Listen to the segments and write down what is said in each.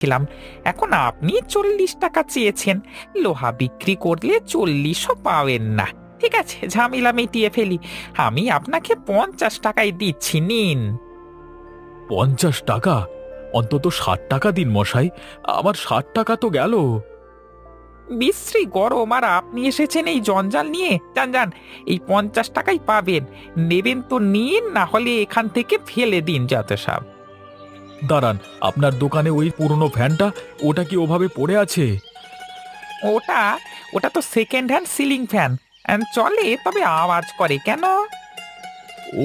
ছিলাম। এখন আপনি 40 টাকা চেয়েছেন, লোহা বিক্রি করলে 40ও পাবেন না। ঠিক আছে, ঝামেলা মিটিয়ে ফেলি, আমি আপনাকে 50 টাকায় দিচ্ছি, নিন। 50 টাকা? অন্তত 60 টাকা দিন মশাই। আমার 60 টাকা তো গেল। বিশ্রী গরম, আর আপনি এসেছেন এই জঞ্জাল নিয়ে। যান যান, এই 50 টাকাই পাবেন। নেবেন তো নিন, না হলে এখান থেকে ফেলে দিন যত সব। দাঁড়ান, আপনার দোকানে ওই পুরনো ফ্যানটা, ওটা কি ওভাবে পড়ে আছে? ওটা ওটা তো সেকেন্ড হ্যান্ড সিলিং ফ্যান, চলে, তবে আওয়াজ করে কেন?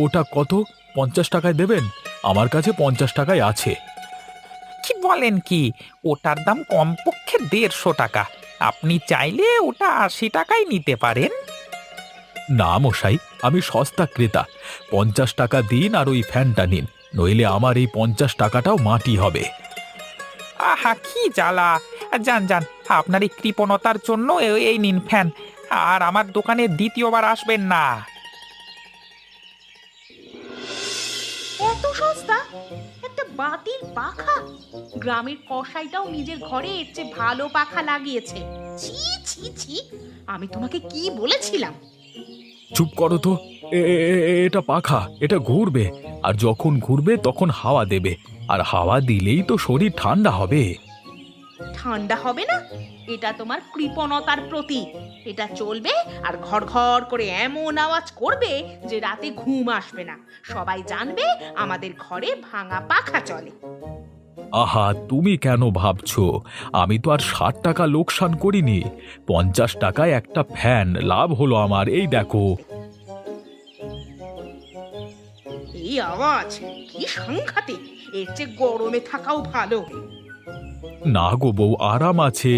ওটা কত? 50 টাকায় দেবেন? আমার কাছে 50 টাকায় আছে। কি বলেন কি? ওটার দাম কমপক্ষে 150 টাকা। আপনি চাইলে ওটা 80 টাকায় নিতে পারেন। না মশাই, আমি সস্তা ক্রেতা। 50 টাকা দিন আর ওই ফ্যানটা নিন, নইলে আমার এই 50 টাকাটাও মাটি হবে। আহা, কি জ্বালা! যান যান, আপনার এই কৃপণতার জন্য এই নিন ফ্যান। আর আমার দোকানে দ্বিতীয়বার আসবেন না। এত সস্তা! একটা বাতিল পাখা! গ্রামের কসাইটাও নিজের ঘরে এর চেয়ে ভালো পাখা লাগিয়েছে। ছি ছি ছি! আমি তোমাকে কি বলেছিলাম? চুপ করো তো। এটা পাখা, এটা ঘুরবে, আর যখন ঘুরবে তখন হাওয়া দেবে, আর হাওয়া দিলেই তো শরীর ঠান্ডা হবে। ঠান্ডা হবে না? এটা তোমার কৃপণতার প্রতীক। এটা চলবে আর ঘর ঘর করে এমন আওয়াজ করবে যে রাতে ঘুম আসবে না। সবাই জানবে আমাদের ঘরে ভাঙা পাখা চলে। আহা, তুমি কেন ভাবছো? আমি তো আর 60 টাকা লোকসান করিনি। 50 টাকায় একটা ফ্যান লাভ হলো আমার, এই দেখো। এই আওয়াজ কি সাংঘাতিক! এর চেয়ে গরমে থাকাও ভালো। না গো বউ, আরাম আছে।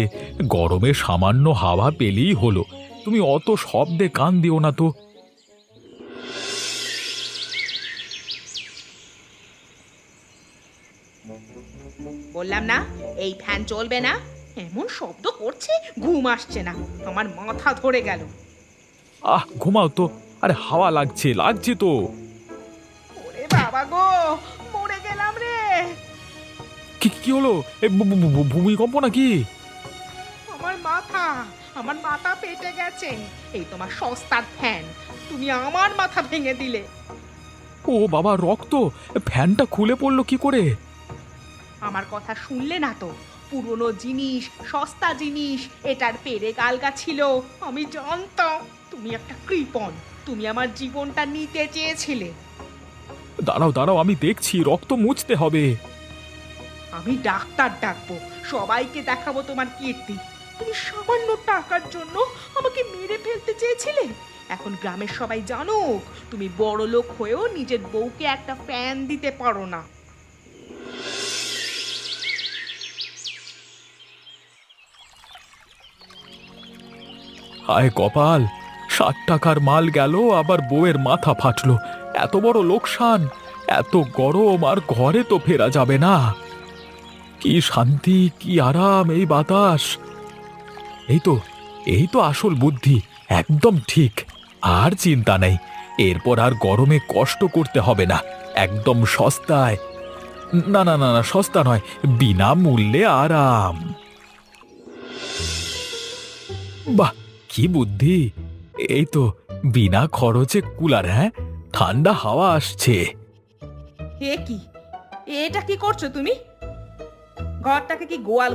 গরমে সামান্য হাওয়া পেলেই হলো। তুমি অত শব্দে কান দিও না তো। বললাম না, এই ফ্যান চলবে না। এমন শব্দ করছে, ঘুম আসছে না। আমার মাথা ধরে গেল। ঘুমাও তো। আরে হাওয়া লাগছে, লাগছে তো। ওরে বাবা গো, মরে গেলাম রে! কি কি হলো? ভূমিকম্প নাকি? আমার মাথা, আমার মাথা পেটে গেছে। এই তোমার সস্তার ফ্যান, তুমি আমার মাথা ভেঙে দিলে। ও বাবা, রক্ত! ফ্যানটা খুলে পড়লো কি করে? আমার কথা শুনলে না তো? পুরনো জিনিস, সস্তা জিনিস, এটার পেরেক আলগা ছিল। আমি জানতাম তুমি একটা কৃপণ। তুমি আমার জীবনটা নিতে চেয়েছিলে। দাঁড়াও দাঁড়াও, আমি দেখছি, রক্ত মুছতে হবে। আমি ডাক্তার ডাকবো, সবাইকে দেখাবো তোমার কীর্তি। তুমি সামান্য টাকার জন্য আমাকে মেরে ফেলতে চেয়েছিলে। এখন গ্রামের সবাই জানুক তুমি বড় লোক হয়েও নিজের বউকে একটা ফ্যান দিতে পারো না। হায় কপাল! 60 টাকার মাল গেল, আবার বউয়ের মাথা ফাটলো। এত বড় লোকসান! এত গরম, আর ঘরে তো ফেরা যাবে না। কি শান্তি, কি আরাম এই বাতাস! এই তো, এই তো আসল বুদ্ধি। একদম ঠিক। আর চিন্তা নেই, এরপর আর গরমে কষ্ট করতে হবে না। একদম সস্তায়। না না না না, সস্তা নয়, বিনামূল্যে আরাম। বাহ, কি বুদ্ধি! এই তো, বিনা খরচে কুলার। হ্যাঁ, ঠান্ডা হাওয়া আসছে। এ কি? এটা কি করছো তুমি? ঘরটাকে কি গোয়াল